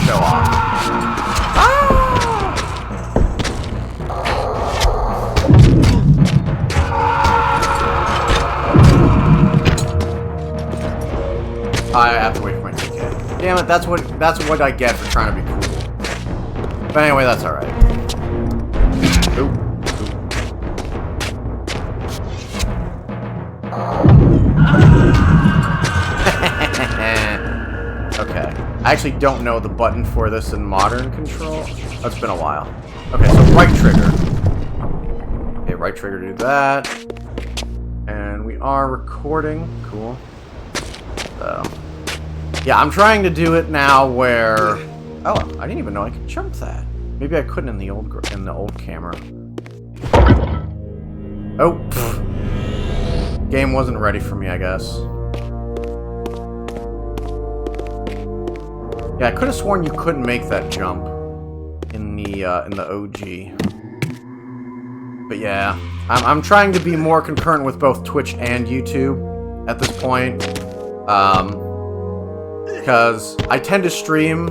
show off. I have to wait for my TK. Damn it, that's what I get for trying to be cool. But anyway, that's alright. Oop. Okay. I actually don't know the button for this in modern control. That's been a while. Okay, so right trigger. Okay, right trigger to do that. And we are recording. Cool. So, yeah, I'm trying to do it now where... Oh, I didn't even know I could jump that. Maybe I couldn't in the old camera. Oh, pfft. Game wasn't ready for me, I guess. Yeah, I could have sworn you couldn't make that jump in the OG. But yeah, I'm trying to be more concurrent with both Twitch and YouTube at this point. Because I tend to stream,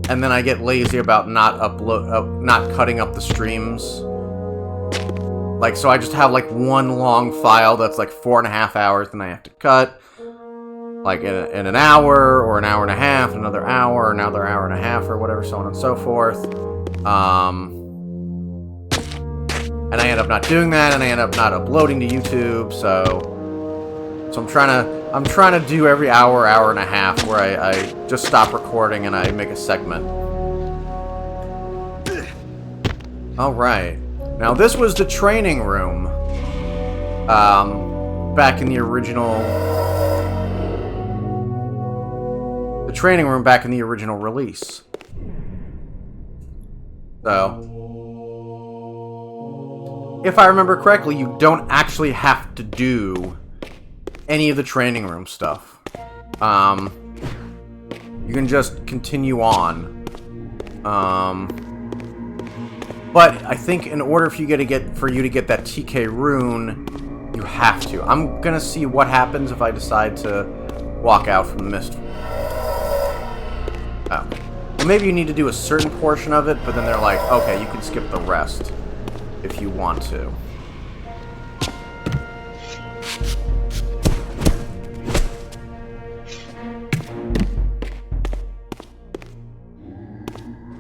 and then I get lazy about not cutting up the streams. Like, so I just have like one long file that's like 4.5 hours, then I have to cut. Like in an hour, or an hour and a half, another hour and a half, or whatever, so on and so forth. And I end up not doing that, and I end up not uploading to YouTube, so I'm trying to do every hour and a half where I just stop recording and I make a segment. Alright. Now this was the training room. Back in the original... The training room back in the original release. So... If I remember correctly, you don't actually have to do any of the training room stuff. You can just continue on. But I think in order for you to get that TK rune, you have to. I'm gonna see what happens if I decide to walk out from the mist. Oh. Well, maybe you need to do a certain portion of it, but then they're like, okay, you can skip the rest if you want to.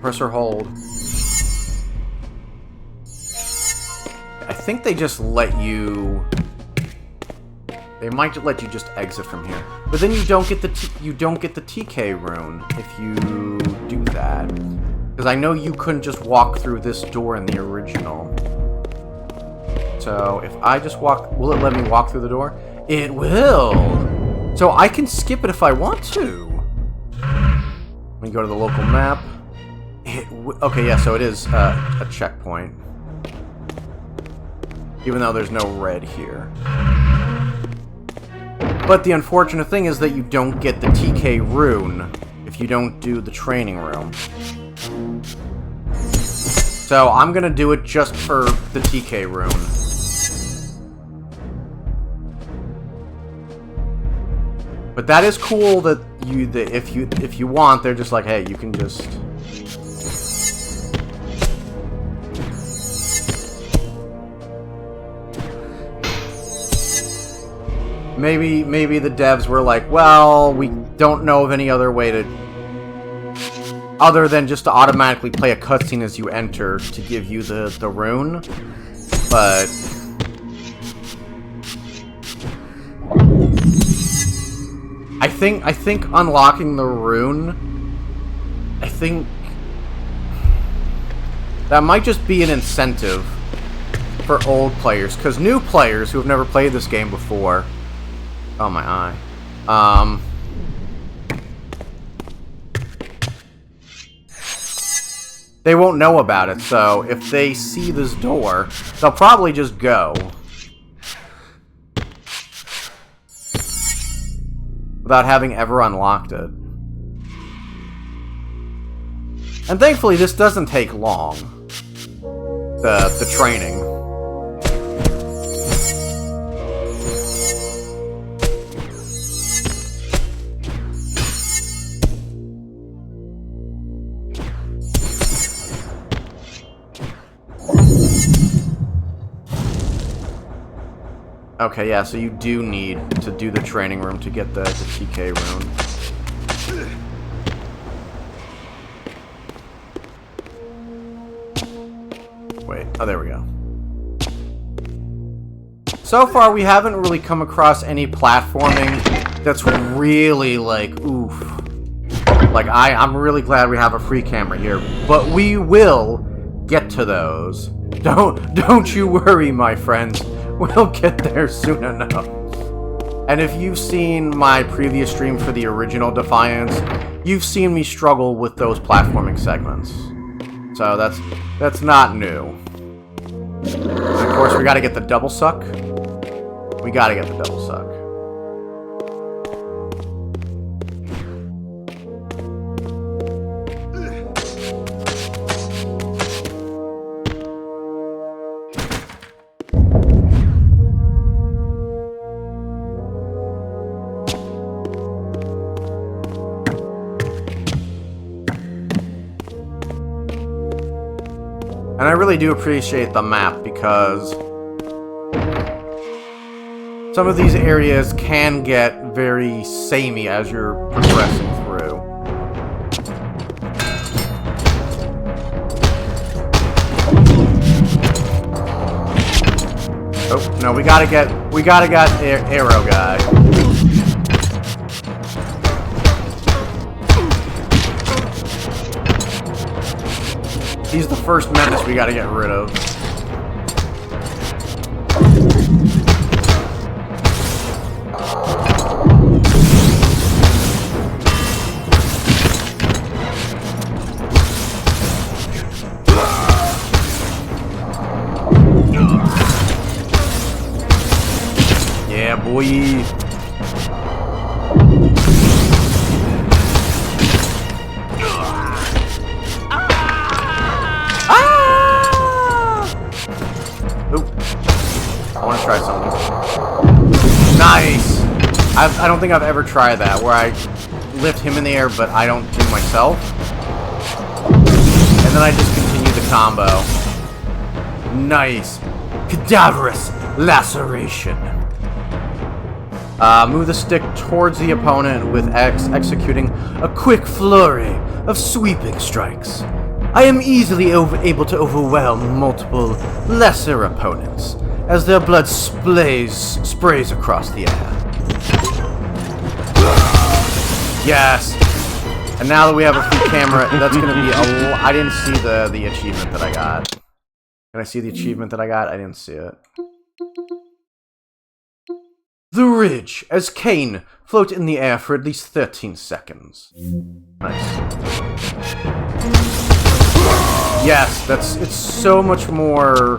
Press or hold. I think they just let you... They might let you just exit from here. But then you don't get the TK rune if you do that. Because I know you couldn't just walk through this door in the original. So if I just walk... Will it let me walk through the door? It will! So I can skip it if I want to. Let me go to the local map. Okay, yeah, so it is a checkpoint. Even though there's no red here. But the unfortunate thing is that you don't get the TK rune if you don't do the training room. So I'm gonna do it just for the TK rune. But that is cool that if you want, they're just like, hey, you can just... Maybe the devs were like, well, we don't know of any other way to... Other than just to automatically play a cutscene as you enter to give you the rune. But... I think unlocking the rune... I think... That might just be an incentive for old players. Because new players who have never played this game before... Oh, my eye. They won't know about it, so if they see this door, they'll probably just go. Without having ever unlocked it. And thankfully, this doesn't take long. The training. Okay, yeah, so you do need to do the training room to get the TK rune. Wait, oh, there we go. So far, we haven't really come across any platforming that's really, like, oof. Like, I'm really glad we have a free camera here, but we will get to those. Don't you worry, my friends. We'll get there soon enough. And if you've seen my previous stream for the original Defiance, you've seen me struggle with those platforming segments. So that's not new. And of course, we gotta get the double suck. We gotta get the double suck. And I really do appreciate the map because some of these areas can get very samey as you're progressing through. Oh, no, we gotta get Arrow Guy. He's the first menace we gotta get rid of. Yeah, boy. Try something. Nice! I don't think I've ever tried that, where I lift him in the air, but I don't do myself. And then I just continue the combo. Nice! Cadaverous laceration. Move the stick towards the opponent with X, executing a quick flurry of sweeping strikes. I am easily able to overwhelm multiple lesser opponents as their blood sprays across the air. Yes! And now that we have a free camera, that's gonna be a I didn't see the achievement that I got. Can I see the achievement that I got? I didn't see it. The ridge, as Kane float in the air for at least 13 seconds. Nice. Yes, it's so much more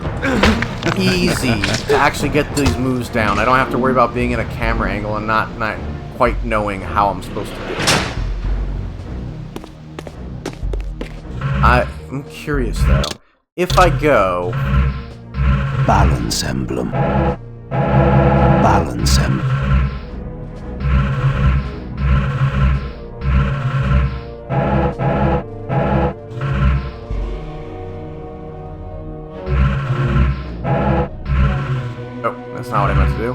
easy to actually get these moves down. I don't have to worry about being in a camera angle and not quite knowing how I'm supposed to do it. I'm curious though. If I go... Balance emblem. Balance emblem. That's not what I meant to do.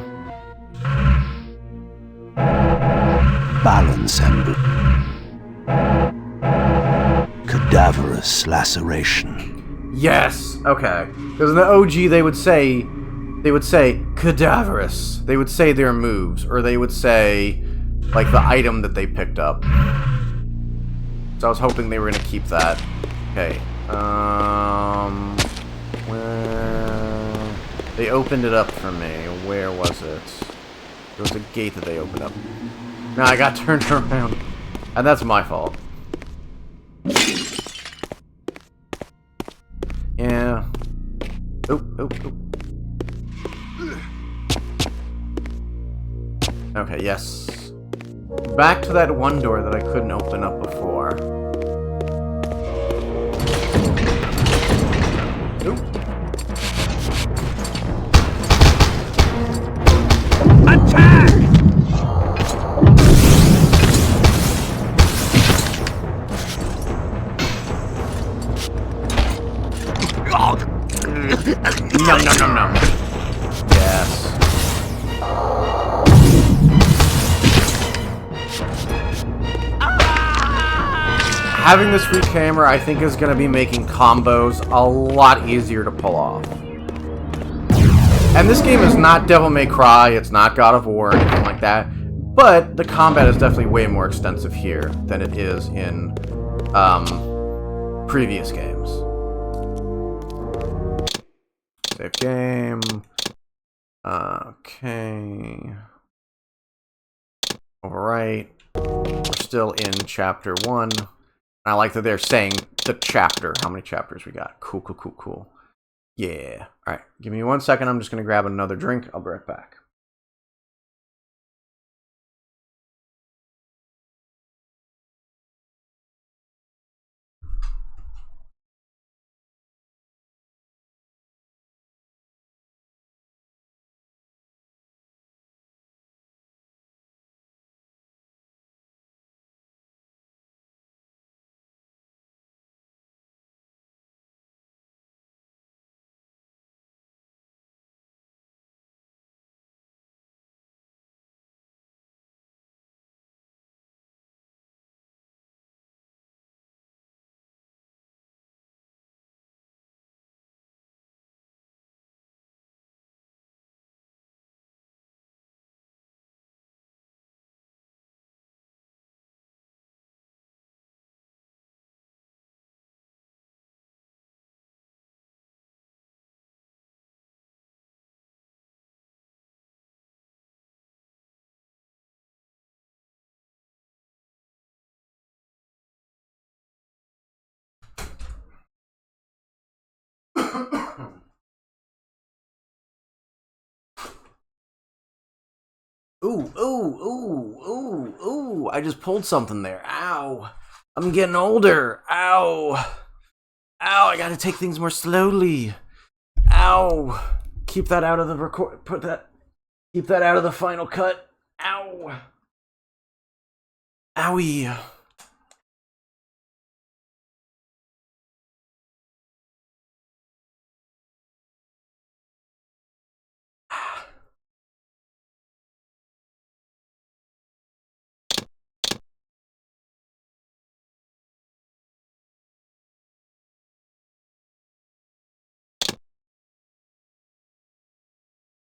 Balance emblem. Cadaverous laceration. Yes! Okay. Because in the OG they would say cadaverous. They would say their moves, or they would say like the item that they picked up. So I was hoping they were gonna keep that. Okay. They opened it up for me. Where was it? There was a gate that they opened up. No, I got turned around. And that's my fault. Yeah. Oop. Okay, yes. Back to that one door that I couldn't open up before. Oop. Attack! No. Yes. having this free camera, I think, is going to be making combos a lot easier to pull off. And this game is not Devil May Cry, it's not God of War, or anything like that. But the combat is definitely way more extensive here than it is in previous games. Save game. Okay. Overwrite. We're still in chapter 1. I like that they're saying the chapter. How many chapters we got? Cool, cool, cool, cool. Yeah. Alright, give me 1 second. I'm just going to grab another drink. I'll be right back. Ooh, ooh, ooh, ooh, ooh. I just pulled something there. Ow. I'm getting older. Ow. Ow, I gotta take things more slowly. Ow. Keep that out of the record. Keep that out of the final cut. Ow. Owie.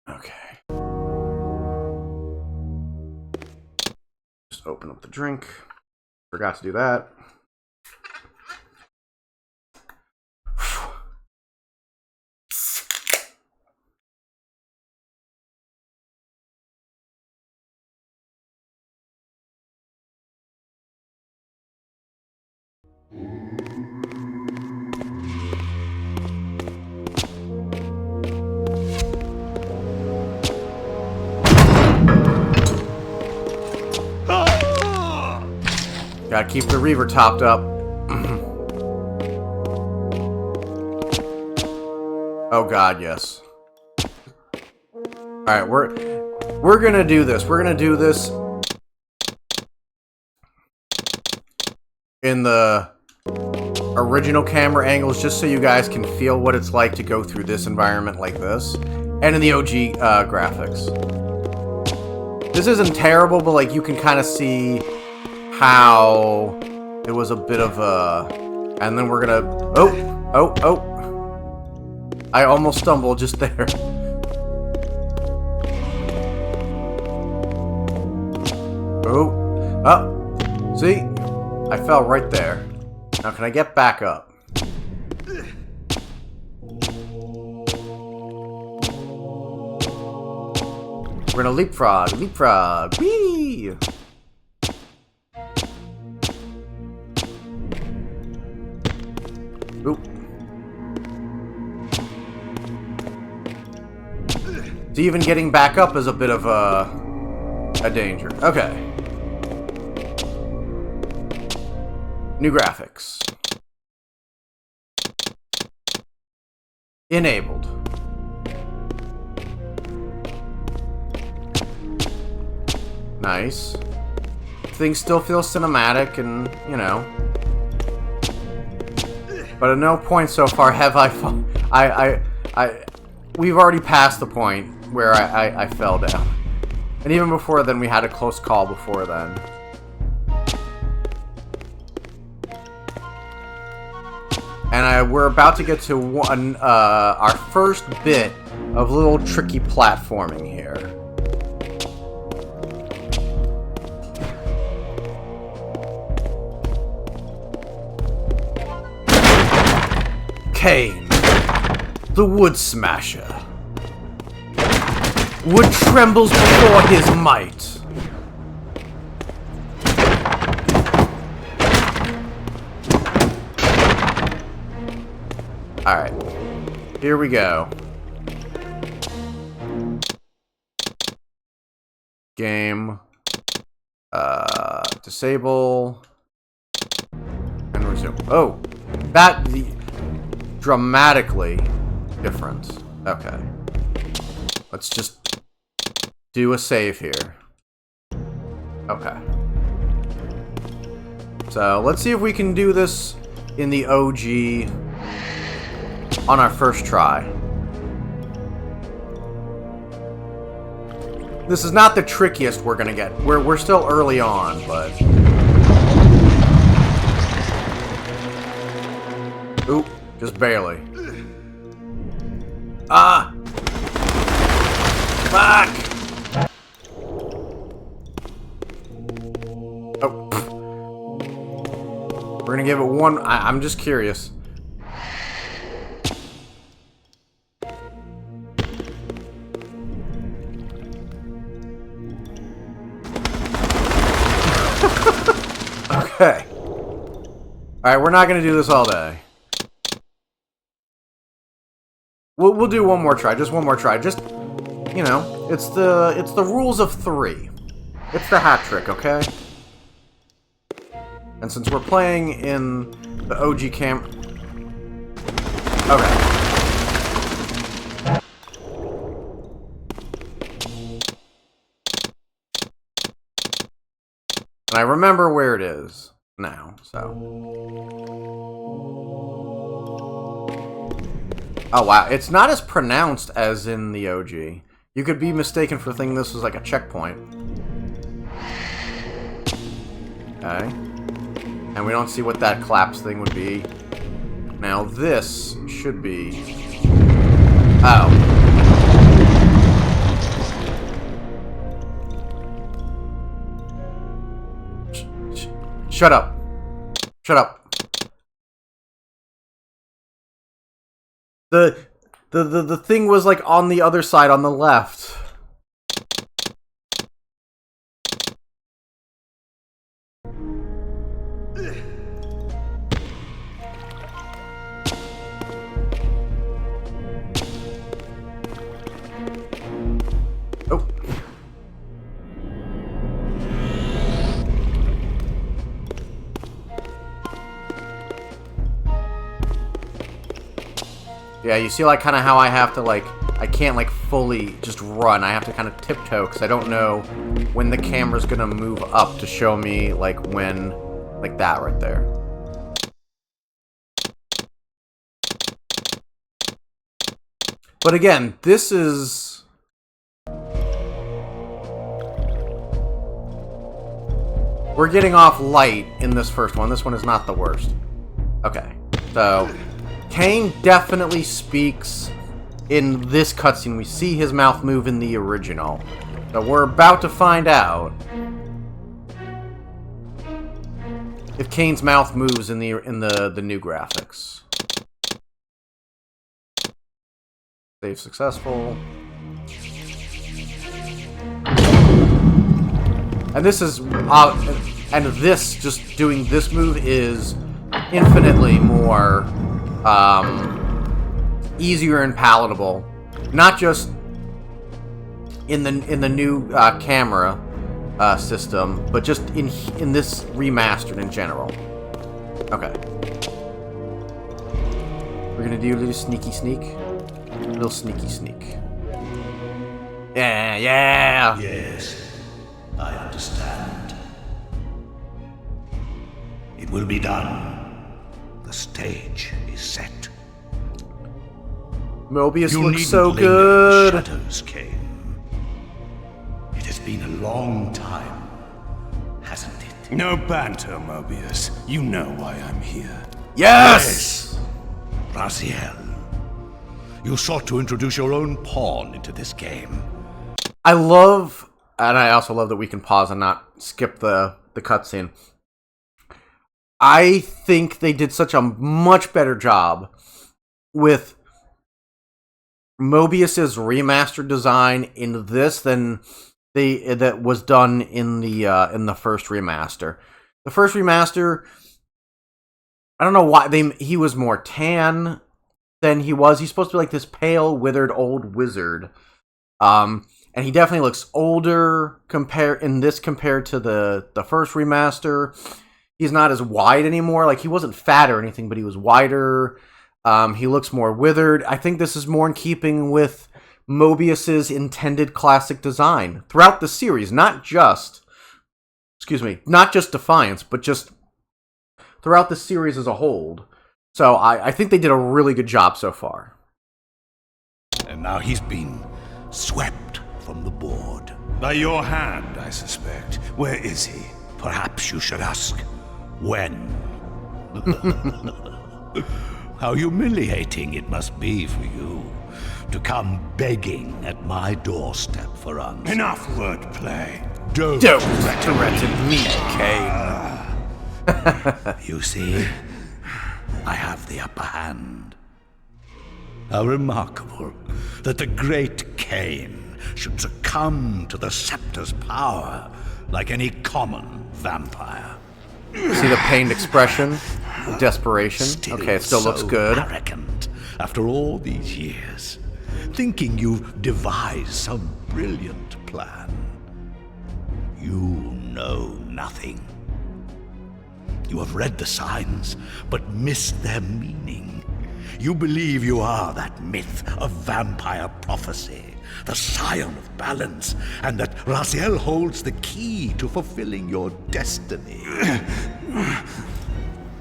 Okay. Just open up the drink. Forgot to do that. Gotta keep the reaver topped up. Oh god, yes. Alright, we're gonna do this. We're gonna do this in the original camera angles, just so you guys can feel what it's like to go through this environment like this. And in the OG graphics. This isn't terrible, but like you can kind of see how it was a bit of a... And then we're gonna... Oh! I almost stumbled just there. Oh! See? I fell right there. Now can I get back up? We're gonna leapfrog! Leapfrog! Whee! Oop. So even getting back up is a bit of a danger. Okay. New graphics. Enabled. Nice. Things still feel cinematic and, you know. But at no point so far have we've already passed the point where I fell down. And even before then, we had a close call before then. And we're about to get to our first bit of little tricky platforming here. Cain, the Wood Smasher. Wood trembles before his might. Alright. Here we go. Game. Disable. And resume. Oh! The dramatically different. Okay. Let's just do a save here. Okay. So, let's see if we can do this in the OG on our first try. This is not the trickiest we're gonna get. We're still early on, but... Oop, just barely. Ah! Fuck! Oh. We're gonna give it one... I'm just curious. Okay. Alright, we're not gonna do this all day. We'll do one more try, just one more try. Just, you know, it's the rules of 3. It's the hat trick, okay? And since we're playing in the OG cam... Okay. And I remember where it is now, so... Oh, wow. It's not as pronounced as in the OG. You could be mistaken for thinking this was like a checkpoint. Okay. And we don't see what that collapse thing would be. Now, this should be... Oh. Shut up. Shut up. The thing was like on the other side, on the left. Oh. Yeah, you see like kind of how I have to like, I can't like fully just run. I have to kind of tiptoe because I don't know when the camera's gonna move up to show me like when, like that right there. But again, this is... We're getting off light in this first one. This one is not the worst. Okay, so... Cain definitely speaks in this cutscene. We see his mouth move in the original. So we're about to find out if Cain's mouth moves in the new graphics. Save successful. And this is and this just doing this move is infinitely more easier and palatable, not just in the new camera system, but just in this remastered in general. Okay, we're gonna do a little sneaky sneak, Yeah, yeah. Yes, I understand. It will be done. The stage is set. Mobius You looks needn't so linger good. in the shadows, Cain. It has been a long time, hasn't it? No banter, Mobius. You know why I'm here. Yes! Raziel, you sought to introduce your own pawn into this game. I love, and I also love that we can pause and not skip the cutscene. I think they did such a much better job with Mobius's remastered design in this than that was done in the first remaster. The first remaster, I don't know why he was more tan than he was. He's supposed to be like this pale, withered old wizard. And he definitely looks older compared to the first remaster. He's not as wide anymore. Like, he wasn't fat or anything, but he was wider. He looks more withered. I think this is more in keeping with Mobius's intended classic design throughout the series, not just Defiance, but just throughout the series as a whole. So I think they did a really good job so far. And now he's been swept from the board. By your hand, I suspect. Where is he? Perhaps you should ask, when? How humiliating it must be for you to come begging at my doorstep for answers. Enough wordplay. Don't threaten me, Cain. You see, I have the upper hand. How remarkable that the great Cain should succumb to the scepter's power like any common vampire. See the pained expression? Desperation. Still okay, it still looks good. Arrogant after all these years, thinking you've devised some brilliant plan. You know nothing. You have read the signs, but missed their meaning. You believe you are that myth of vampire prophecy, the scion of balance, and that Raziel holds the key to fulfilling your destiny.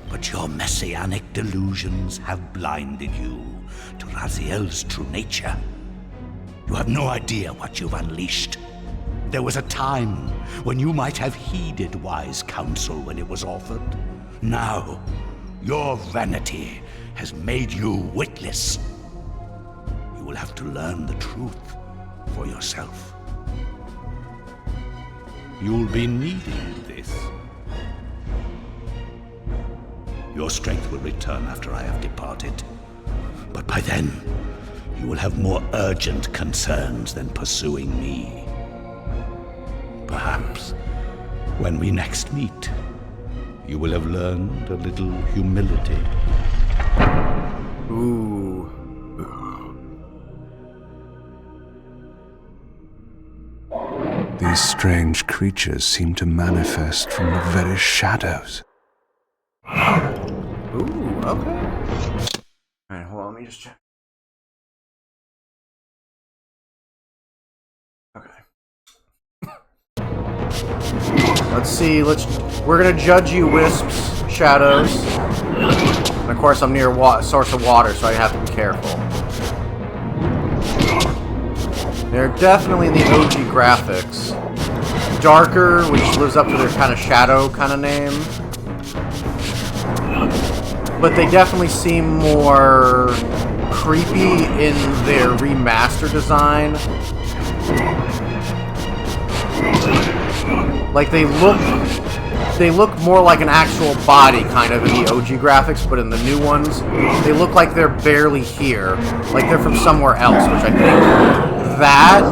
But your messianic delusions have blinded you to Raziel's true nature. You have no idea what you've unleashed. There was a time when you might have heeded wise counsel when it was offered. Now, your vanity has made you witless. You will have to learn the truth for yourself. You'll be needing this. Your strength will return after I have departed. But by then, you will have more urgent concerns than pursuing me. Perhaps, when we next meet, you will have learned a little humility. Ooh. These strange creatures seem to manifest from the very shadows. Ooh, okay. Alright, hold on, let me just check. Okay. Let's see, we're gonna judge you, Wisps, Shadows. And of course I'm near a source of water, so I have to be careful. They're definitely in the OG graphics. Darker, which lives up to their kind of shadow kind of name. But they definitely seem more creepy in their remaster design. Like they look more like an actual body kind of in the OG graphics, but in the new ones, they look like they're barely here. Like they're from somewhere else, which I think that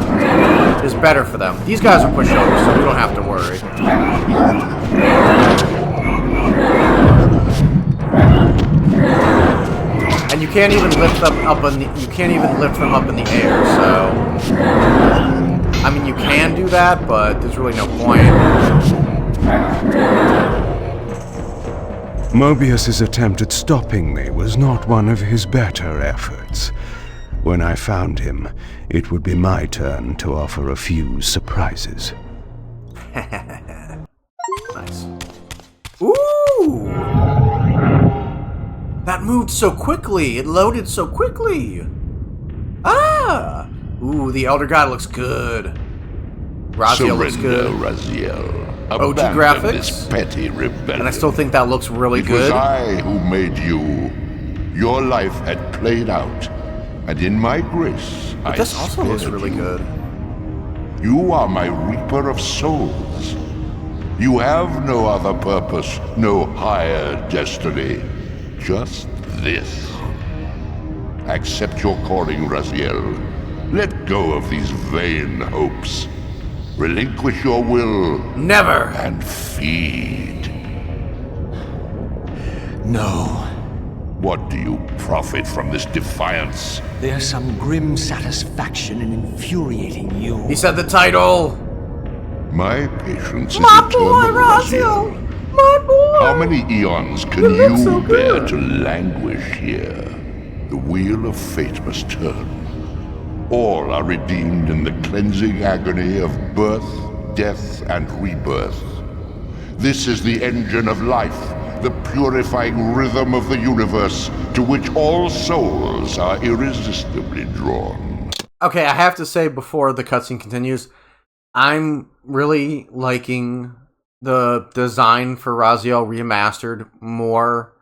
is better for them. These guys are pushovers, so we don't have to worry. And you can't even lift them up in the air, so I mean you can do that, but there's really no point. Mobius's attempt at stopping me was not one of his better efforts. When I found him, it would be my turn to offer a few surprises. Nice. Ooh! That moved so quickly. It loaded so quickly. Ah! Ooh, the Elder God looks good. Raziel looks good. Raziel. OG Abandon graphics. This petty rebellion. And I still think that looks really It good. was I who made you your life had played out, and in my grace, But this also looks really good. You are my reaper of souls. You have no other purpose, no higher destiny. Just this. Accept your calling, Raziel. Let go of these vain hopes. Relinquish your will. Never! And feed. No. What do you profit from this defiance? There's some grim satisfaction in infuriating you. He said the title! My patience is My boy, eternal, Raziel! Raziel. My boy! How many eons can You look you so bear good. to languish here? The wheel of fate must turn. All are redeemed in the cleansing agony of birth, death, and rebirth. This is the engine of life, the purifying rhythm of the universe, to which all souls are irresistibly drawn. Okay, I have to say before the cutscene continues, I'm really liking the design for Raziel remastered more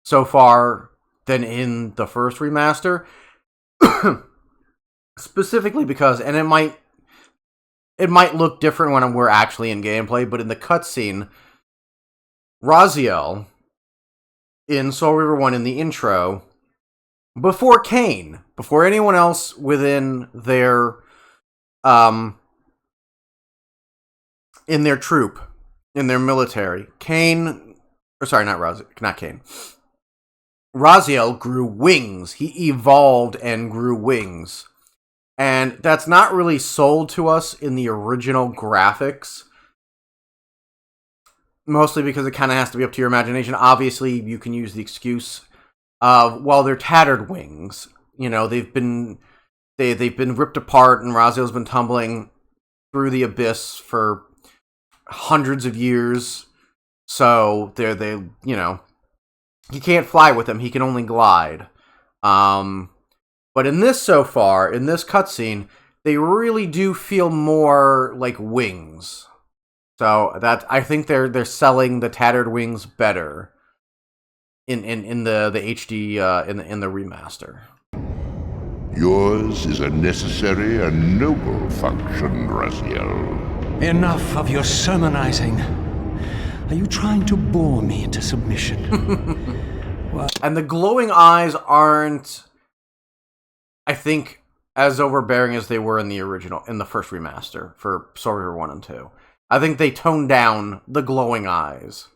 so far than in the first remaster. Specifically because, and it might look different when we're actually in gameplay, but in the cutscene, Raziel in Soul River 1 in the intro, before Kain, before anyone else within their in their troop, in their military, Kain, or sorry, not Kain. Raziel grew wings. He evolved and grew wings. And that's not really sold to us in the original graphics. Mostly because it kind of has to be up to your imagination. Obviously, you can use the excuse of, well, they're tattered wings. You know, they've been ripped apart, and Raziel's been tumbling through the abyss for hundreds of years. So they you know, he can't fly with him. He can only glide. But in this so far, in this cutscene, they really do feel more like wings. So that I think they're selling the tattered wings better in the HD in the remaster. Yours is a necessary and noble function, Raziel. Enough of your sermonizing. Are you trying to bore me into submission? And the glowing eyes aren't, I think, as overbearing as they were in the original, in the first remaster for Soul River 1 and 2. I think they toned down the glowing eyes.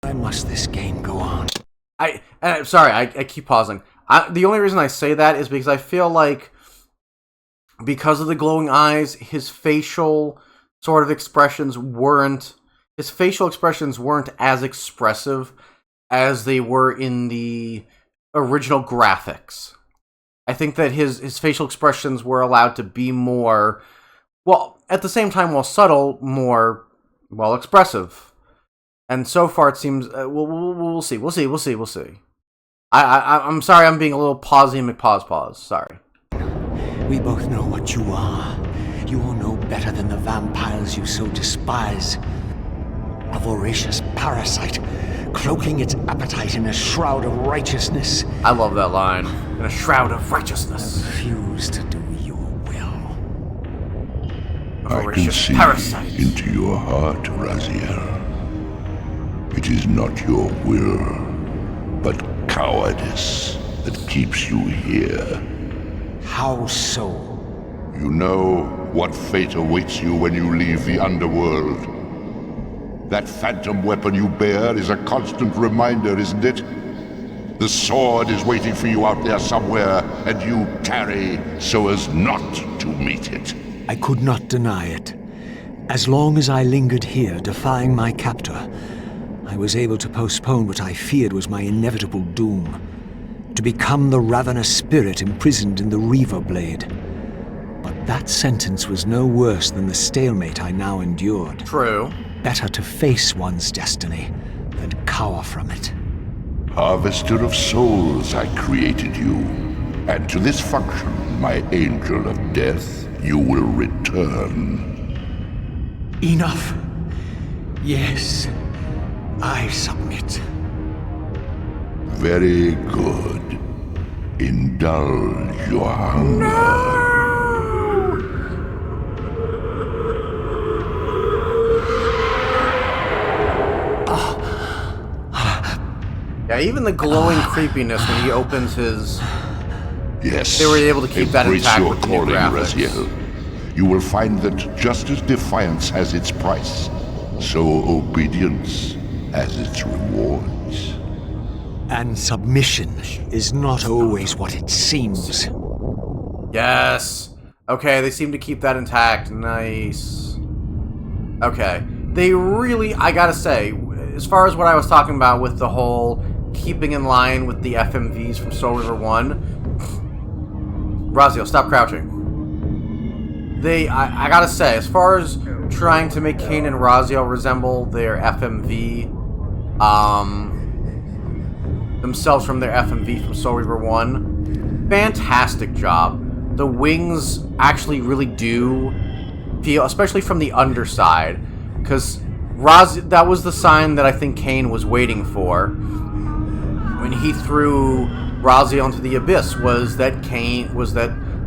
Why must this game go on? Sorry, I keep pausing. The only reason I say that is because I feel like, because of the glowing eyes, his facial sort of expressions weren't as expressive as they were in the original graphics. I think that his facial expressions were allowed to be more, well, at the same time, while subtle, more, well, expressive. And so far, it seems, we'll see. I'm sorry, I'm being a little pausey McPause. Sorry. We both know what you are. You are no better than the vampires you so despise. A voracious parasite, cloaking its appetite in a shroud of righteousness. I love that line. In a shroud of righteousness. Refuse to do your will. I can see into your heart, Raziel. It is not your will, but cowardice that keeps you here. How so? You know what fate awaits you when you leave the underworld. That phantom weapon you bear is a constant reminder, isn't it? The sword is waiting for you out there somewhere, and you tarry so as not to meet it. I could not deny it. As long as I lingered here, defying my captor, I was able to postpone what I feared was my inevitable doom. To become the ravenous spirit imprisoned in the Reaver Blade. But that sentence was no worse than the stalemate I now endured. True. Better to face one's destiny than cower from it. Harvester of souls, I created you. And to this function, my angel of death, you will return. Enough. Yes, I submit. Very good. Indulge your hunger. Yeah, even the glowing creepiness when he opens his... Yes. They were able to keep that embrace intact your with the new calling, graphics. Raziel. You will find that just as defiance has its price, so obedience has its rewards. And submission is not always what it seems. Yes. Okay, they seem to keep that intact. Nice. Okay. They really, I gotta say, as far as what I was talking about with the whole keeping in line with the FMVs from Soul River 1, Raziel, stop crouching. I gotta say, as far as trying to make Kain and Raziel resemble their FMV, themselves from their FMV from Soul Reaver 1, fantastic job. The wings actually really do feel, especially from the underside, because that was the sign that I think Kain was waiting for when he threw Raziel into the abyss, was that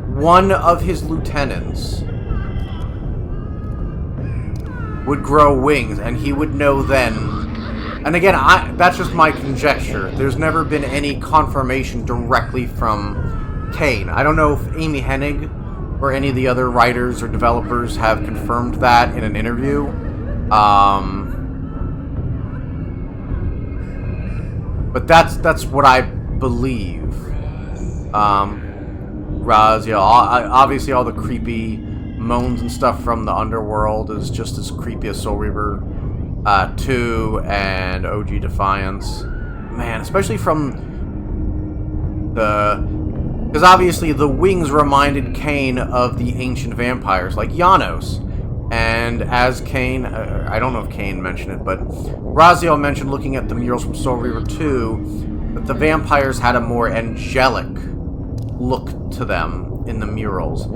one of his lieutenants would grow wings, and he would know then. And again, that's just my conjecture. There's never been any confirmation directly from Kain. I don't know if Amy Hennig or any of the other writers or developers have confirmed that in an interview. But that's what I believe. Raziel, obviously all the creepy moans and stuff from the underworld is just as creepy as Soul Reaver 2 and OG Defiance. Man, especially from because obviously the wings reminded Kain of the ancient vampires like Janos. And as Kain, I don't know if Kain mentioned it, but Raziel mentioned looking at the murals from Soul Reaver 2 that the vampires had a more angelic look to them in the murals.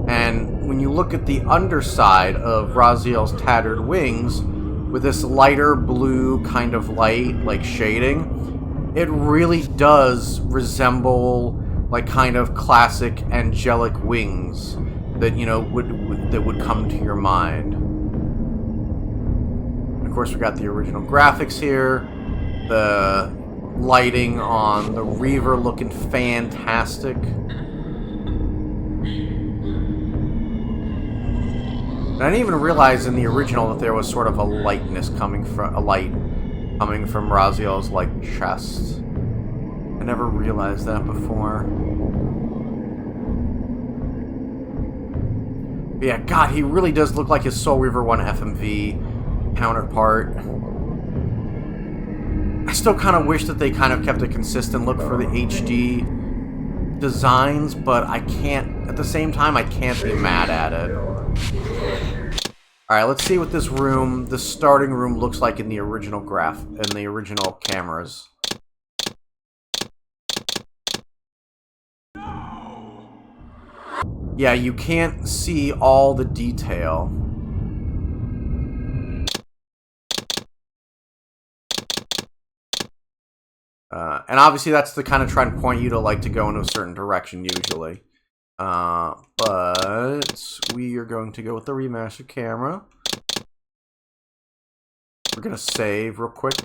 And when you look at the underside of Raziel's tattered wings, with this lighter blue kind of light, like shading, it really does resemble like kind of classic angelic wings that, you know, would come to your mind. And of course, we got the original graphics here. The lighting on the Reaver looking fantastic. And I didn't even realize in the original that there was sort of a lightness coming from Raziel's like chest. I never realized that before. But yeah, God, he really does look like his Soul Reaver 1 FMV counterpart. I still kind of wish that they kind of kept a consistent look for the HD designs, but I can't, at the same time, I can't be mad at it. Alright, let's see what this room, the starting room, looks like in the original cameras. Yeah, you can't see all the detail. And obviously that's to kind of try and point you to like to go into a certain direction usually. But we are going to go with the remastered camera. We're going to save real quick.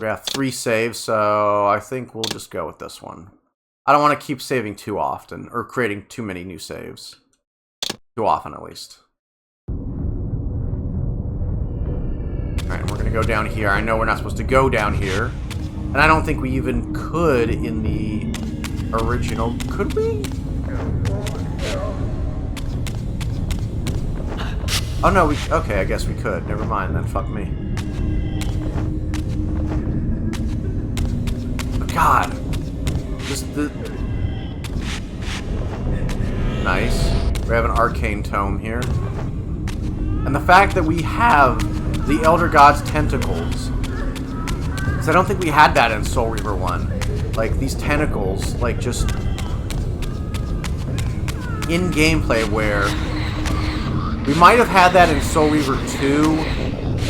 We have 3 saves, so I think we'll just go with this one. I don't want to keep saving too often, or creating too many new saves. Too often, at least. Alright, we're going to go down here. I know we're not supposed to go down here. And I don't think we even could in the original. Could we? Oh no, okay, I guess we could. Never mind then, fuck me. Oh, God. Nice. We have an arcane tome here. And the fact that we have the Elder God's tentacles. Because I don't think we had that in Soul Reaver 1. Like, these tentacles, like, just in gameplay where we might have had that in Soul Reaver 2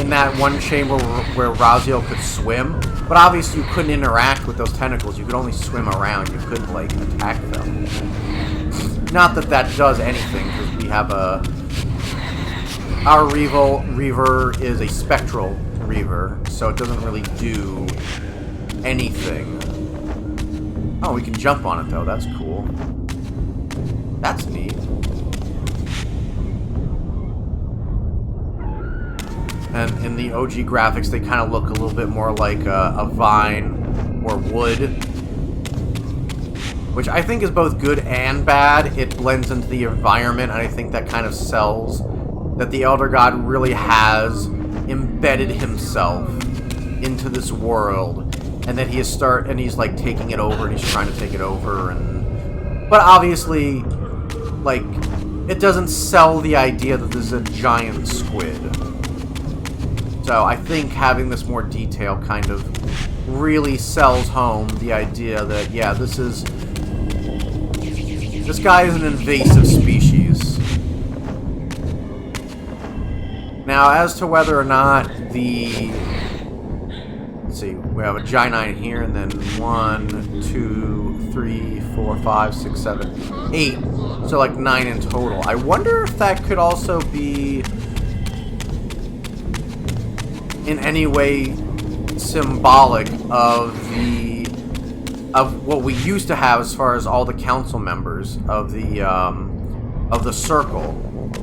in that one chamber where Raziel could swim. But obviously you couldn't interact with those tentacles. You could only swim around. You couldn't, like, attack them. Not that that does anything, because we have a... Our Reaver is a spectral Reaver, so it doesn't really do anything. Oh, we can jump on it, though. That's cool. That's neat. And in the OG graphics, they kind of look a little bit more like a vine or wood. Which I think is both good and bad. It blends into the environment, and I think that kind of sells that the Elder God really has embedded himself into this world. And that he's like taking it over, and he's trying to take it over, but obviously, like, it doesn't sell the idea that this is a giant squid. So I think having this more detail kind of really sells home the idea that, yeah, this guy is an invasive species. Now, as to whether or not the... Let's see, we have a Giant here, and then 1, 2, 3, 4, 5, 6, 7, 8. So like 9 in total. I wonder if that could also be in any way symbolic of what we used to have as far as all the council members of the circle.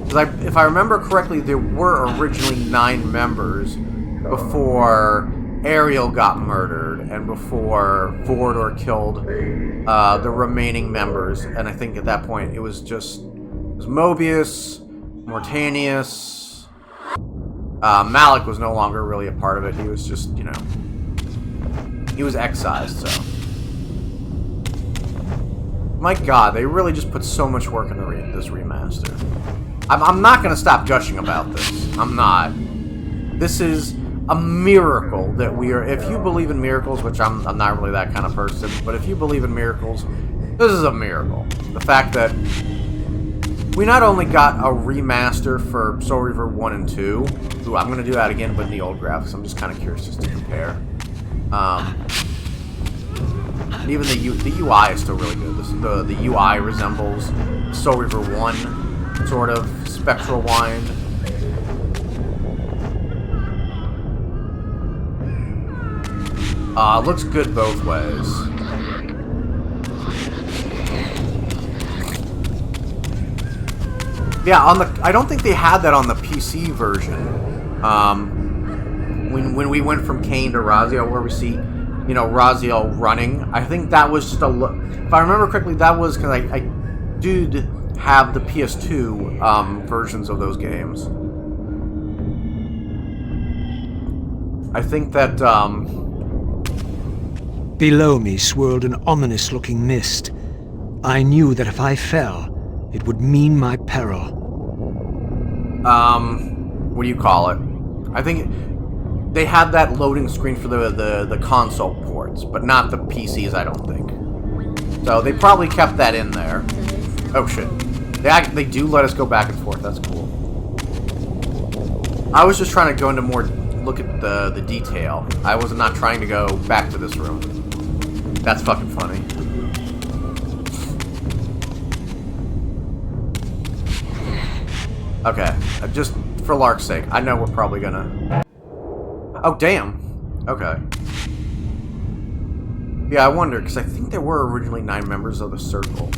Because if I remember correctly, there were originally 9 members before Ariel got murdered and before Vorador killed the remaining members. And I think at that point it was Mobius, Mortanius. Malik was no longer really a part of it. He was just, he was excised, so. My god, they really just put so much work into this remaster. I'm not going to stop gushing about this. I'm not. This is a miracle that we are... If you believe in miracles, which I'm not really that kind of person, but if you believe in miracles, this is a miracle. The fact that we not only got a remaster for Soul Reaver 1 and 2, ooh, I'm going to do that again, but in the old graphics. I'm just kind of curious just to compare. And even the UI is still really good. The UI resembles Soul Reaver 1, sort of spectral wind. Looks good both ways. Yeah, I don't think they had that on the PC version. When we went from Cain to Raziel, where we see, Raziel running, I think that was just if I remember correctly, that was because I did have the PS2 versions of those games. I think that Below me swirled an ominous-looking mist. I knew that if I fell, it would mean my peril. What do you call it? I think they had that loading screen for the console ports, but not the PCs, I don't think. So they probably kept that in there. Oh shit. They do let us go back and forth, that's cool. I was just trying to go into more look at the detail. I was not trying to go back to this room. That's fucking funny. Okay, just for lark's sake, I know we're probably gonna... Oh, damn. Okay. Yeah, I wonder, because I think there were originally 9 members of the Circle.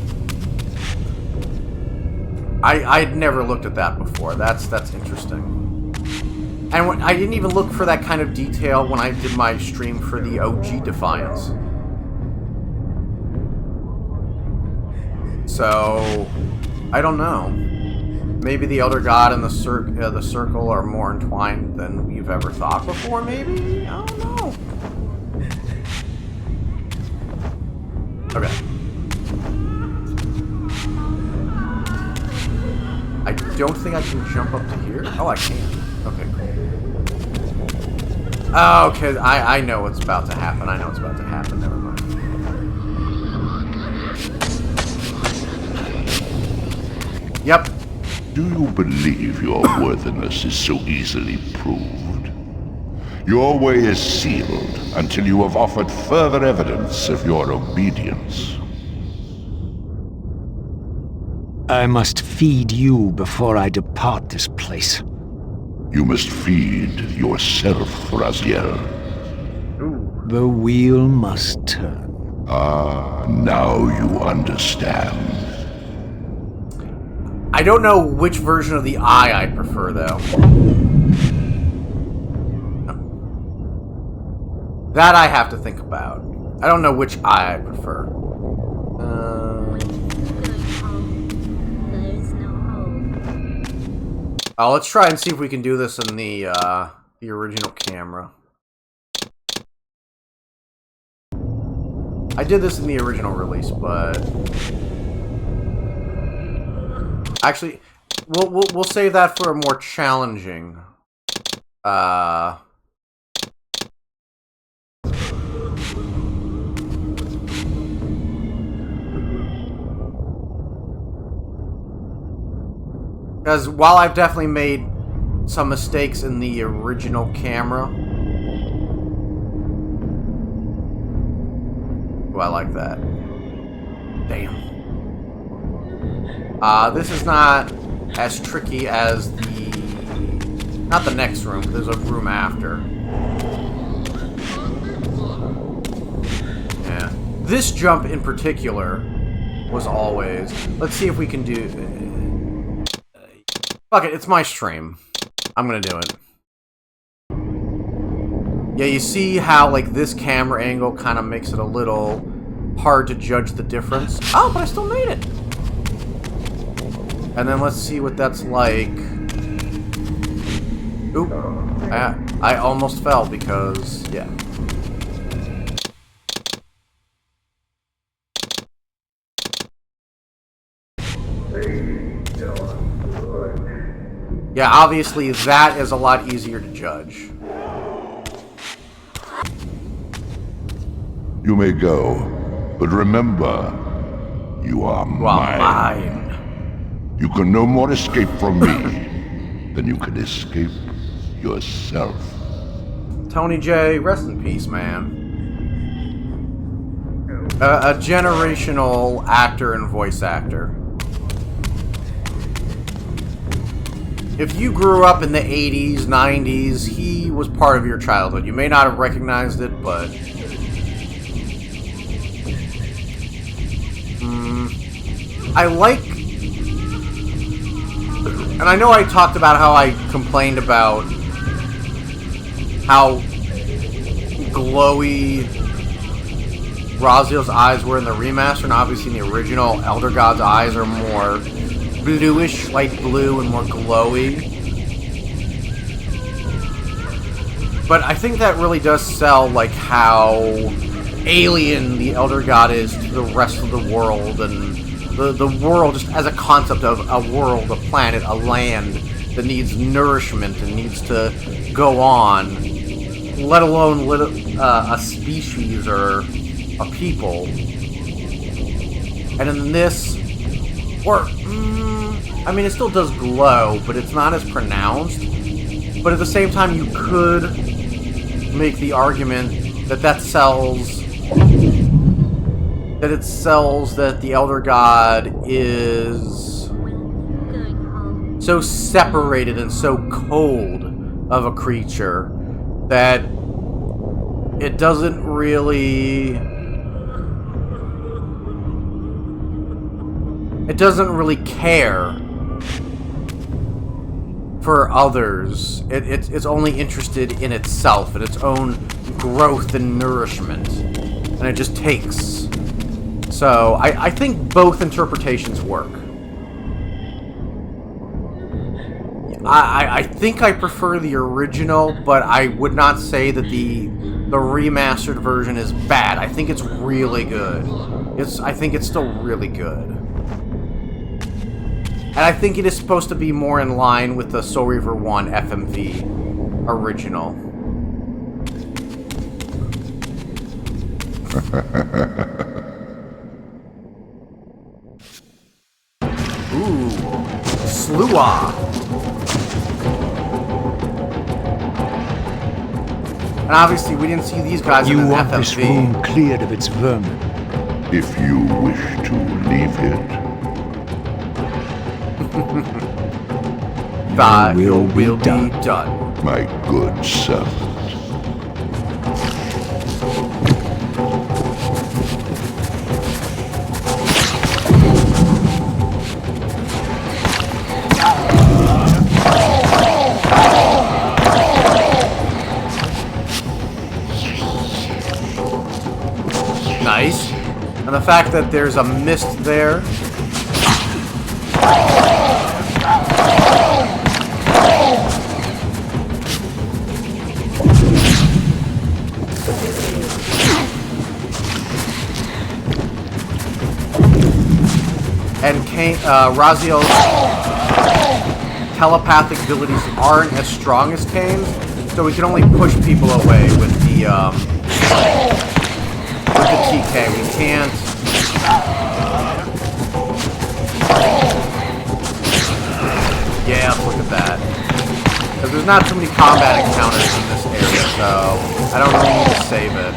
I'd never looked at that before. That's interesting. And I didn't even look for that kind of detail when I did my stream for the OG Defiance. So, I don't know. Maybe the Elder God and the Circle are more entwined than we've ever thought before, maybe? I don't know. Okay. I don't think I can jump up to here. Oh, I can. Okay, cool. Oh, okay, I know what's about to happen. I know what's about to happen. Never mind. Yep. Do you believe your worthiness is so easily proved? Your way is sealed until you have offered further evidence of your obedience. I must feed you before I depart this place. You must feed yourself, Raziel. The wheel must turn. Ah, now you understand. I don't know which version of the eye I prefer, though. That I have to think about. I don't know which eye I prefer. Let's try and see if we can do this in the original camera. I did this in the original release, but actually, we'll save that for a more challenging. Because while I've definitely made some mistakes in the original camera, oh, I like that. Damn. This is not as tricky as not the next room, but there's a room after. Yeah. This jump in particular was always... Let's see if we can do... Fuck it, it's my stream. I'm gonna do it. Yeah, you see how, like, this camera angle kind of makes it a little hard to judge the difference? Oh, but I still made it! And then let's see what that's like. Oop. I almost fell because, yeah. Yeah, obviously that is a lot easier to judge. You may go, but remember, you are mine. You can no more escape from me than you can escape yourself. Tony J, rest in peace, man. A generational actor and voice actor. If you grew up in the 80s, 90s, he was part of your childhood. You may not have recognized it, but... I like... And I know I talked about how I complained about how glowy Raziel's eyes were in the remaster, and obviously in the original, Elder God's eyes are more bluish, light blue, and more glowy. But I think that really does sell, like, how alien the Elder God is to the rest of the world, and the world just as a concept of a world, a planet, a land that needs nourishment and needs to go on, let alone a species or a people. And in this, I mean, it still does glow, but it's not as pronounced. But at the same time, you could make the argument that that sells... that it sells that the Elder God is so separated and so cold of a creature that it doesn't really... it doesn't really care for others. It's only interested in itself and its own growth and nourishment. And it just takes. So, I think both interpretations work. I think I prefer the original, but I would not say that the remastered version is bad. I think it's really good. I think it's still really good. And I think it is supposed to be more in line with the Soul Reaver 1 FMV original. Ooh, Slua. And obviously, we didn't see these guys in You an want this FFV. room cleared of its vermin. If you wish to leave it, Your will be done. my good servant. Nice. And the fact that there's a mist there. And Raziel's telepathic abilities aren't as strong as Kane's, so we can only push people away with the TK. We can't. Yeah, look at that. Because there's not too many combat encounters in this area, so I don't really need to save it.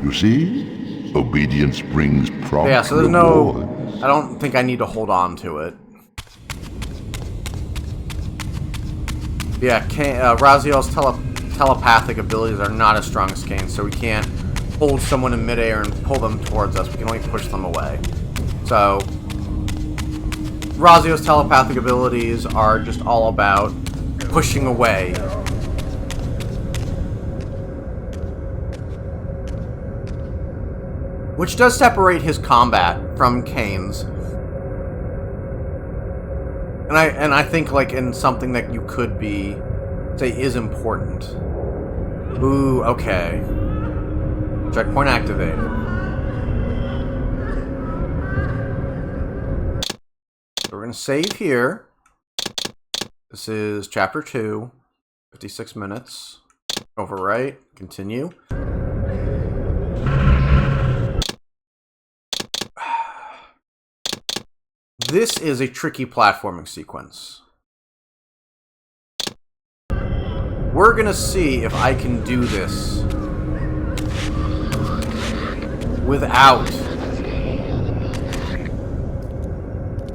You see? Obedience brings prompt Yeah, so there's no... rewards. I don't think I need to hold on to it. Yeah, Raziel's telepathic abilities are not as strong as Kane's, so we can't hold someone in midair and pull them towards us. We can only push them away. So, Raziel's telepathic abilities are just all about pushing away. Which does separate his combat from Kane's. And I think, like, in something that you could be, say, is important. Ooh, okay. Checkpoint activated. So we're going to save here. This is Chapter 2. 56 minutes. Overwrite. Continue. This is a tricky platforming sequence. We're gonna see if I can do this without...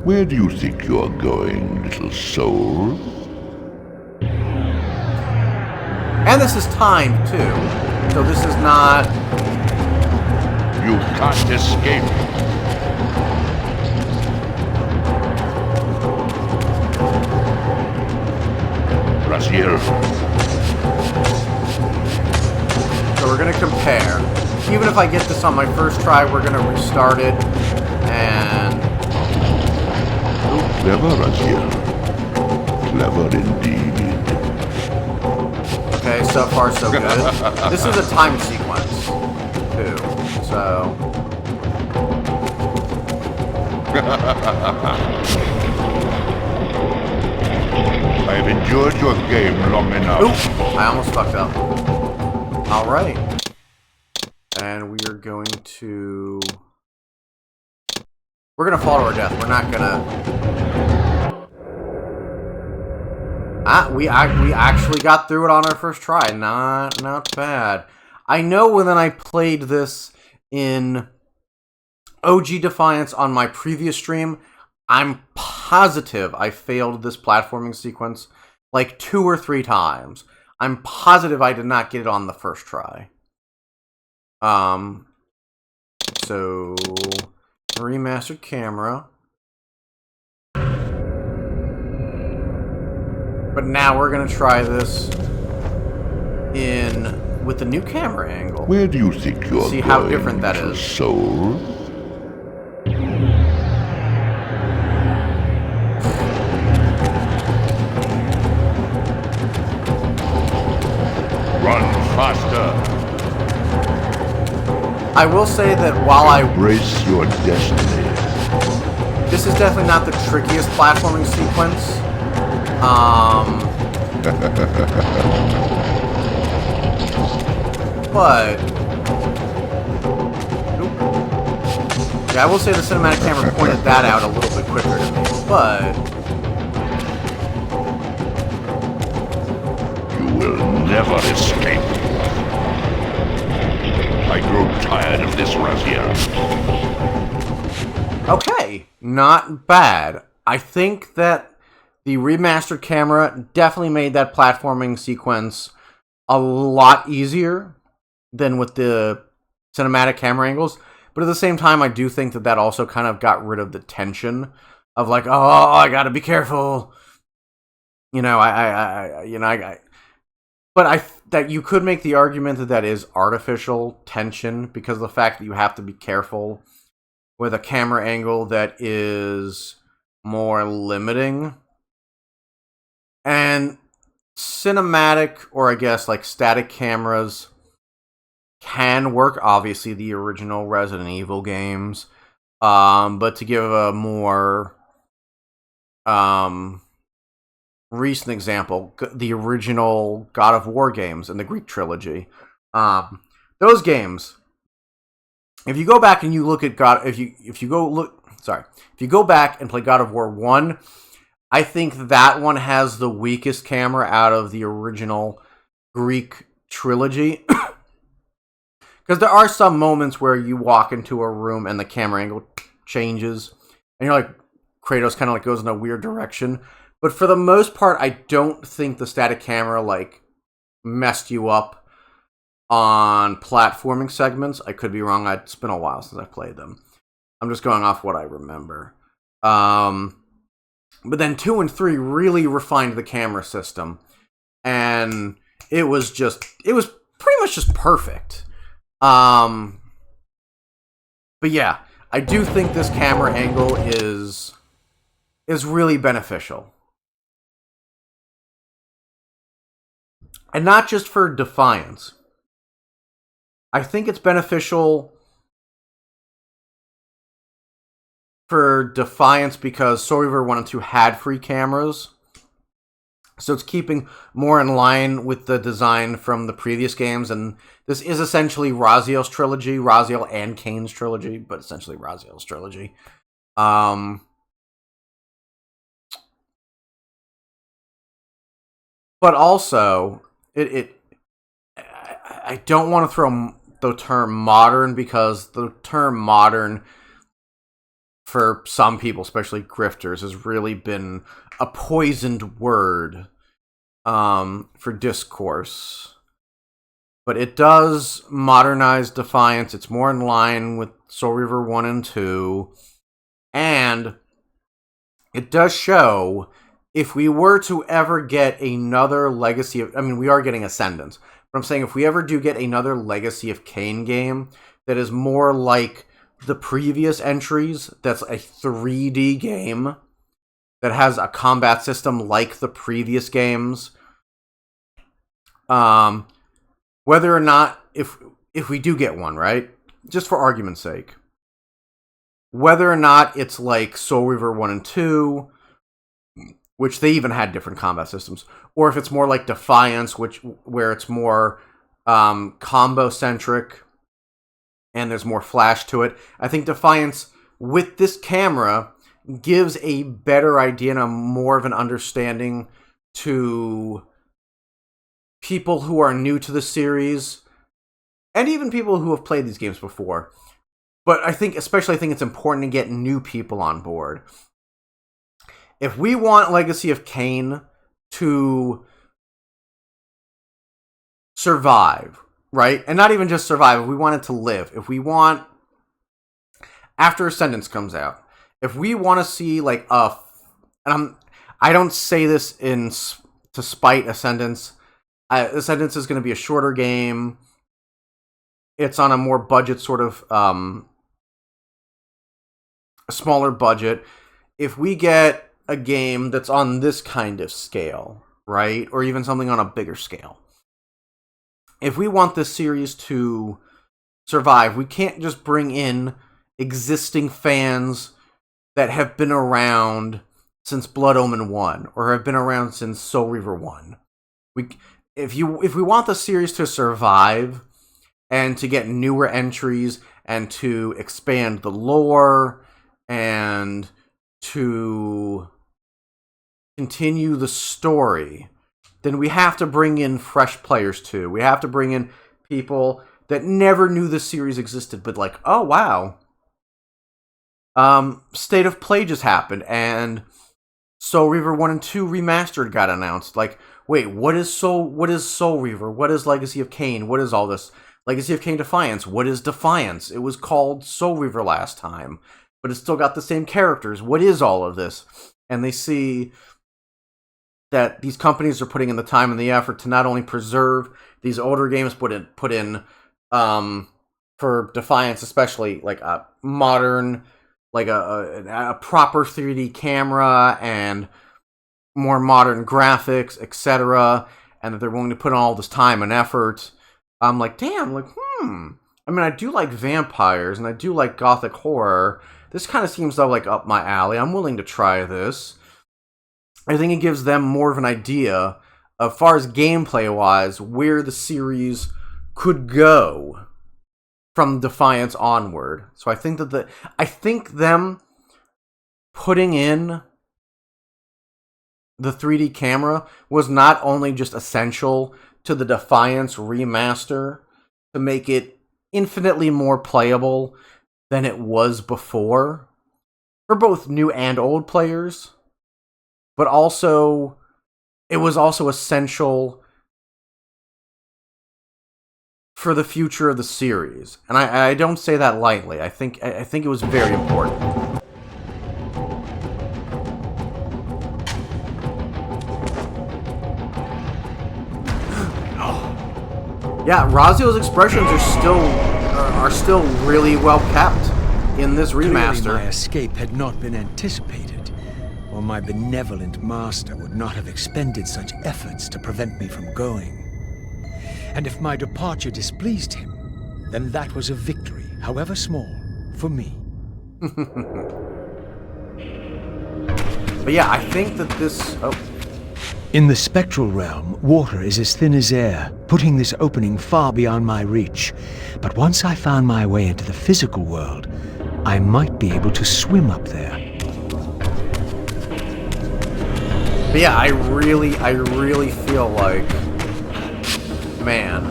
Where do you think you're going, little soul? And this is timed, too. So this is not... You can't escape. Raziel. So we're gonna compare. Even if I get this on my first try, we're gonna restart it. And... Clever, Raziel. Clever indeed. Okay, so far so good. This is a time sequence, too. So... I have endured your game long enough. Oop! I almost fucked up. Alright. And we are going to... We're gonna fall to our death. We're not gonna... We actually got through it on our first try. Not bad. I know when I played this in OG Defiance on my previous stream, I'm positive I failed this platforming sequence like 2 or 3 times. I'm positive I did not get it on the first try. So remastered camera. But now we're gonna try this with the new camera angle. Where do you think you're going? See how different that little is. Soul. Run faster. I will say that while Embrace your destiny. this is definitely not the trickiest platforming sequence. but yeah, I will say the cinematic camera pointed that out a little bit quicker to me, but You will never escape. I grow tired of this, Raziel. okay, not bad. I think that the remastered camera definitely made that platforming sequence a lot easier than with the cinematic camera angles. But at the same time, I do think that that also kind of got rid of the tension of like, oh, I gotta be careful. You know, but that you could make the argument that that is artificial tension because of the fact that you have to be careful with a camera angle that is more limiting. And cinematic, or I guess like static cameras can work. Obviously, the original Resident Evil games. But to give a more recent example, the original God of War games and the Greek trilogy. Those games, if you go back and you look at if you go back and play God of War 1, I think that one has the weakest camera out of the original Greek trilogy. Because there are some moments where you walk into a room and the camera angle changes, and you're like, Kratos kind of like goes in a weird direction. But for the most part, I don't think the static camera like messed you up on platforming segments. I could be wrong. It's been a while since I've played them. I'm just going off what I remember. But then 2 and 3 really refined the camera system, and it was pretty much just perfect. But yeah, I do think this camera angle is really beneficial. And not just for Defiance. I think it's beneficial for Defiance because Soul Reaver 1 and 2 had free cameras. So it's keeping more in line with the design from the previous games. And this is essentially Raziel's trilogy. Raziel and Kane's trilogy, but essentially Raziel's trilogy. But also, I don't want to throw the term modern because the term modern for some people, especially grifters, has really been a poisoned word for discourse. But it does modernize Defiance. It's more in line with Soul Reaver 1 and 2. And it does show if we were to ever get another Legacy of... I mean, we are getting Ascendance. But I'm saying if we ever do get another Legacy of Kain game that is more like the previous entries, that's a 3D game that has a combat system like the previous games, whether or not, if we do get one, right? Just for argument's sake. Whether or not it's like Soul Reaver 1 and 2, which they even had different combat systems, or if it's more like Defiance, where it's more combo-centric, and there's more flash to it. I think Defiance, with this camera, gives a better idea and a more of an understanding to people who are new to the series, and even people who have played these games before. But I think it's important to get new people on board. If we want Legacy of Kain to survive, right? And not even just survive, if we want it to live. If we want, after Ascendance comes out, if we want to see like I don't say this to spite Ascendance. Ascendance is going to be a shorter game. It's on a more budget sort of, a smaller budget. If we get a game that's on this kind of scale, right? Or even something on a bigger scale. If we want this series to survive, we can't just bring in existing fans that have been around since Blood Omen 1 or have been around since Soul Reaver 1. If we want the series to survive, and to get newer entries and to expand the lore and to continue the story, then we have to bring in fresh players too. We have to bring in people that never knew the series existed, but like, oh wow, State of Play just happened, and Soul Reaver 1 and 2 Remastered got announced. Like, wait, what is Soul Reaver? What is Legacy of Kain? What is all this? Legacy of Kain Defiance. What is Defiance? It was called Soul Reaver last time, but it's still got the same characters. What is all of this? And they see that these companies are putting in the time and the effort to not only preserve these older games, put in for Defiance especially, like a modern, like a proper 3D camera and more modern graphics, etc., and that they're willing to put in all this time and effort. I'm like, damn, like, I mean, I do like vampires, and I do like gothic horror. This kind of seems like up my alley. I'm willing to try this. I think it gives them more of an idea, as far as gameplay-wise, where the series could go from Defiance onward. So I think that them putting in the 3D camera was not only just essential to the Defiance remaster to make it infinitely more playable than it was before for both new and old players, but also it was also essential for the future of the series. And I don't say that lightly. I think it was very important. Yeah, Raziel's expressions are still really well kept in this remaster. Clearly my escape had not been anticipated, or my benevolent master would not have expended such efforts to prevent me from going. And if my departure displeased him, then that was a victory, however small, for me. But yeah, I think that this... Oh. In the spectral realm, water is as thin as air, putting this opening far beyond my reach. But once I found my way into the physical world, I might be able to swim up there. But yeah, I really feel like, man,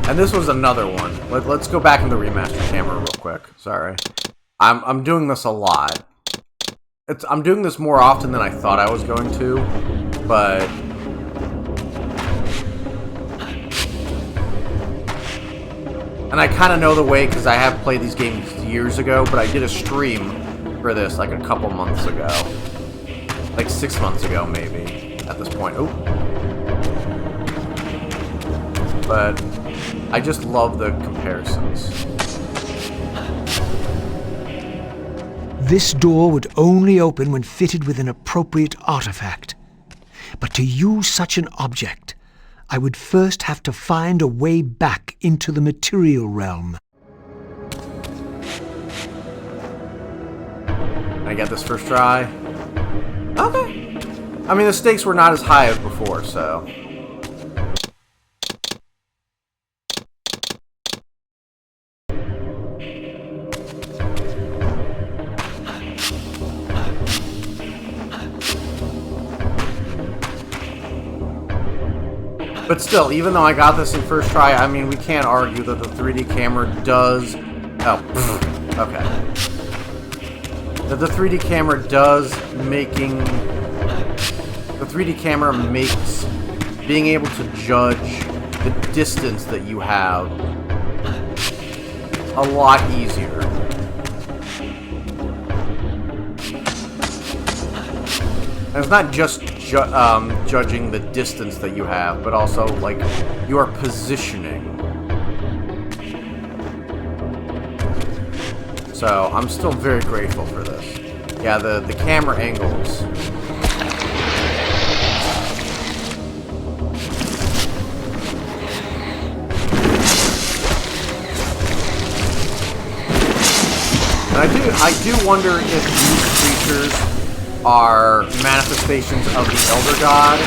and this was another one. Let's go back in the remaster camera real quick. Sorry, I'm doing this a lot. I'm doing this more often than I thought I was going to, but and I kind of know the way because I have played these games years ago, but I did a stream for this like a couple months ago. Like 6 months ago, maybe, at this point. Oh. But I just love the comparisons. This door would only open when fitted with an appropriate artifact. But to use such an object, I would first have to find a way back into the material realm. Can I get this first try? Okay. I mean, the stakes were not as high as before, so... But still, even though I got this in first try, I mean, we can't argue that the 3D camera does... Oh, okay. That the 3D camera does making... The 3D camera makes being able to judge the distance that you have a lot easier. And it's not just judging the distance that you have, but also, like, your positioning. So, I'm still very grateful for this. Yeah, the camera angles. And I do wonder if these creatures are manifestations of the Elder God,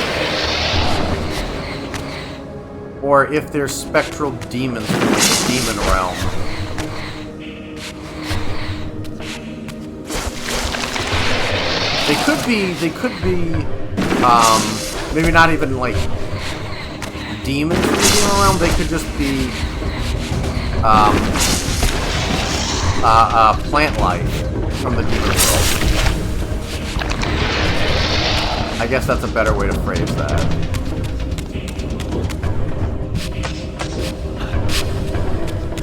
or if they're spectral demons from the demon realm. They could be, maybe not even like demons from the demon realm. They could just be, plant life from the demon world. I guess that's a better way to phrase that.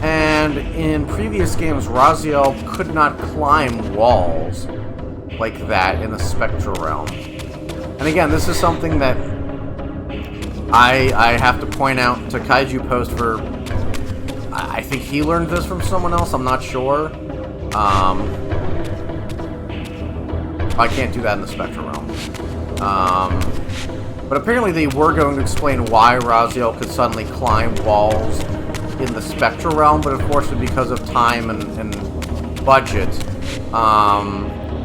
And in previous games, Raziel could not climb walls like that in the spectral realm. And again, this is something that I have to point out to Kaiju Post for... I think he learned this from someone else, I'm not sure. I can't do that in the spectral realm. But apparently they were going to explain why Raziel could suddenly climb walls in the spectral realm, but unfortunately because of time and budget,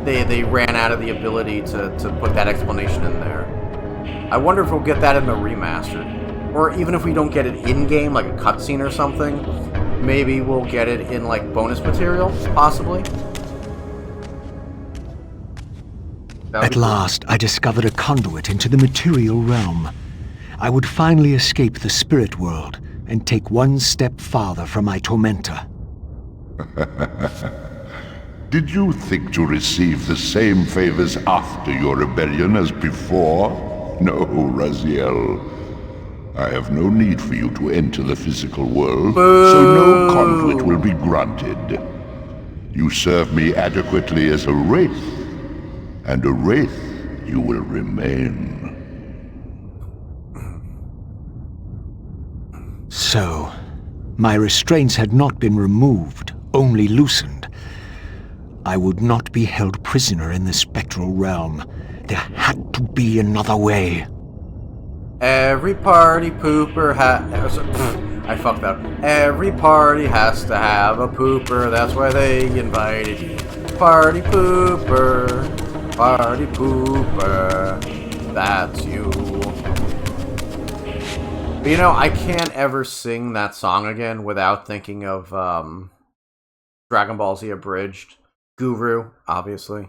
they ran out of the ability to put that explanation in there. I wonder if we'll get that in the remastered. Or even if we don't get it in-game, like a cutscene or something, maybe we'll get it in like bonus material, possibly. At last, I discovered a conduit into the material realm. I would finally escape the spirit world and take one step farther from my tormentor. Did you think to receive the same favors after your rebellion as before? No, Raziel. I have no need for you to enter the physical world, so no conduit will be granted. You serve me adequately as a wraith, and a wraith you will remain. So, my restraints had not been removed, only loosened. I would not be held prisoner in the spectral realm. There had to be another way. Every party pooper I fucked up. Every party has to have a pooper, that's why they invited you. Party pooper, that's you. But you know, I can't ever sing that song again without thinking of Dragon Ball Z Abridged. Guru, obviously.